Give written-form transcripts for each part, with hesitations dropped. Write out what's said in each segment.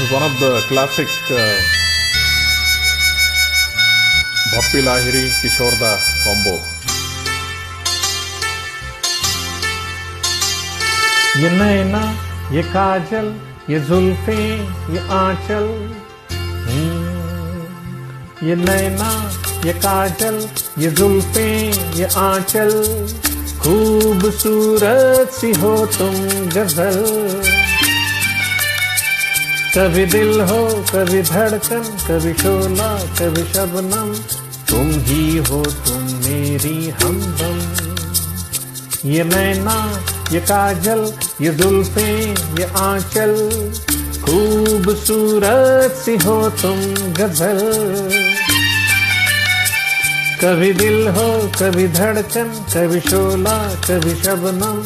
is one of the classic Bappi Lahiri Kishore Da combo. ये नैना, ये काजल, ये जुल्फे, ये आंचल, ये नैना, ये काजल, ये जुल्फे, ये आंचल, खूबसूरत सी हो तुम गजल। कभी दिल हो, कभी धड़कन, कभी शोला, कभी शबनम, तुम ही हो तुम मेरी हमदम। ये नैना, ये काजल, ये जुल्फे, ये आंचल, खूबसूरत सी हो तुम गजल। कभी दिल हो, कभी धड़कन, कभी शोला, कभी शबनम,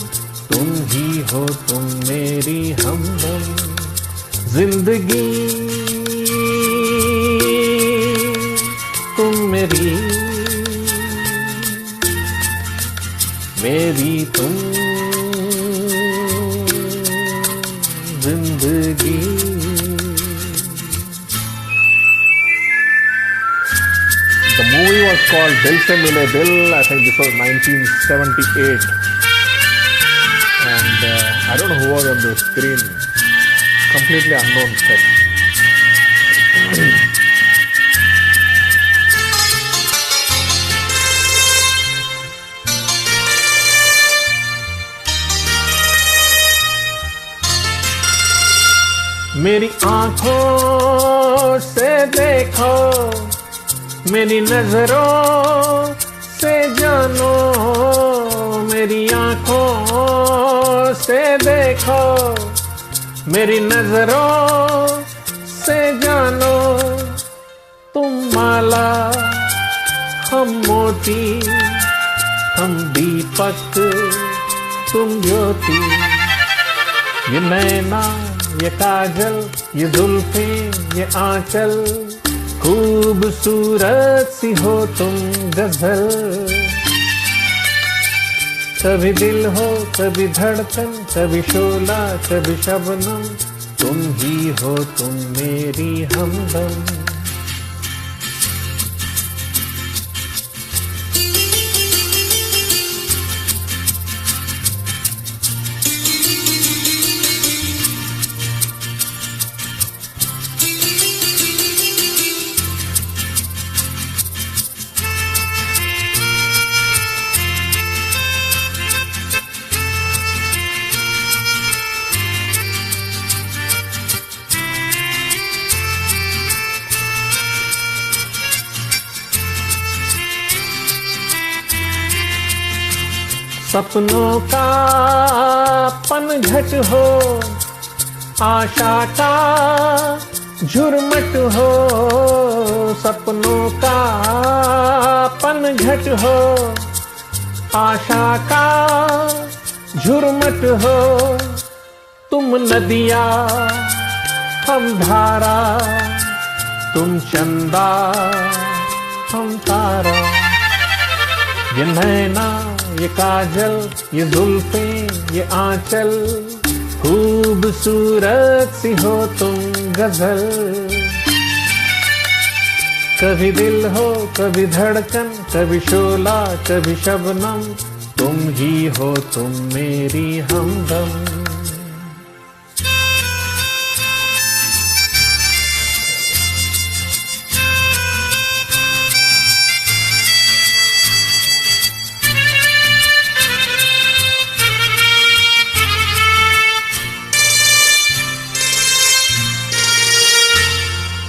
तुम ही हो तुम मेरी हमदम। जिंदगी तुम मेरी तुम जिंदगी। The movie was called Dil Se Mile Dil. I think this was 1978. And I don't know who was on the screen. Completely unknown set. मेरी आंखों से देखो, मेरी नजरों से जानो, मेरी आंखों से देखो, मेरी नजरों से जानो, तुम माला, हम मोती, हम दीपक, तुम ज्योति। ये नैना, ये काजल, ये जुल्फे, ये आंचल, खूबसूरत सी हो तुम गजल। कभी दिल हो, कभी धड़कन, कभी शोला, कभी शबनम, तुम ही हो तुम मेरी हमदम। सपनों का पनघट हो, आशा का झुरमट हो, सपनों का पनघट हो, आशा का झुरमट हो। तुम नदिया, हम धारा, तुम चंदा, हम तारा। ये नैना, ये काजल, ये जुल्फे, ये आंचल, खूबसूरत सी हो तुम गजल। कभी दिल हो, कभी धड़कन, कभी शोला, कभी शबनम, तुम ही हो तुम मेरी हमदम।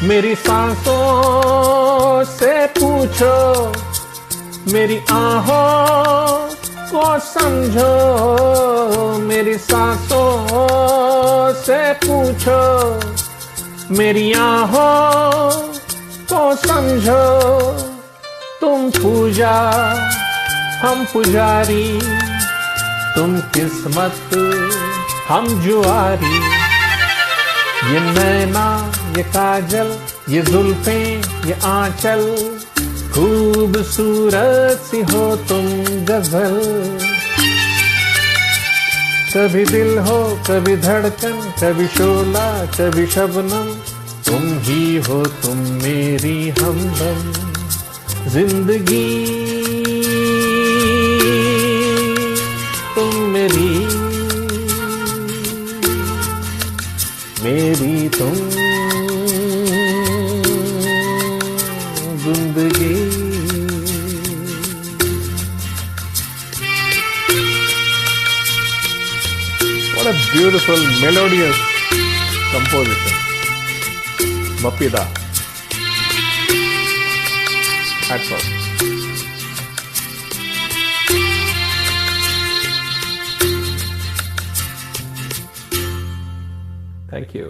मेरी सांसों से पूछो, मेरी आहों को समझो, मेरी सांसों से पूछो, मेरी आहों को समझो। तुम पूजा, हम पुजारी, तुम किस्मत, हम जुआरी। ये नैना, ये काजल, ये जुल्फे, ये आंचल, खूबसूरत सी हो तुम गजल। कभी दिल हो कभी धड़कन, कभी शोला कभी शबनम, तुम ही हो तुम मेरी हमदम। जिंदगी तुम मेरी तुम जिंदगी। What a beautiful melodious composition. Mapida. Hats off. Thank you.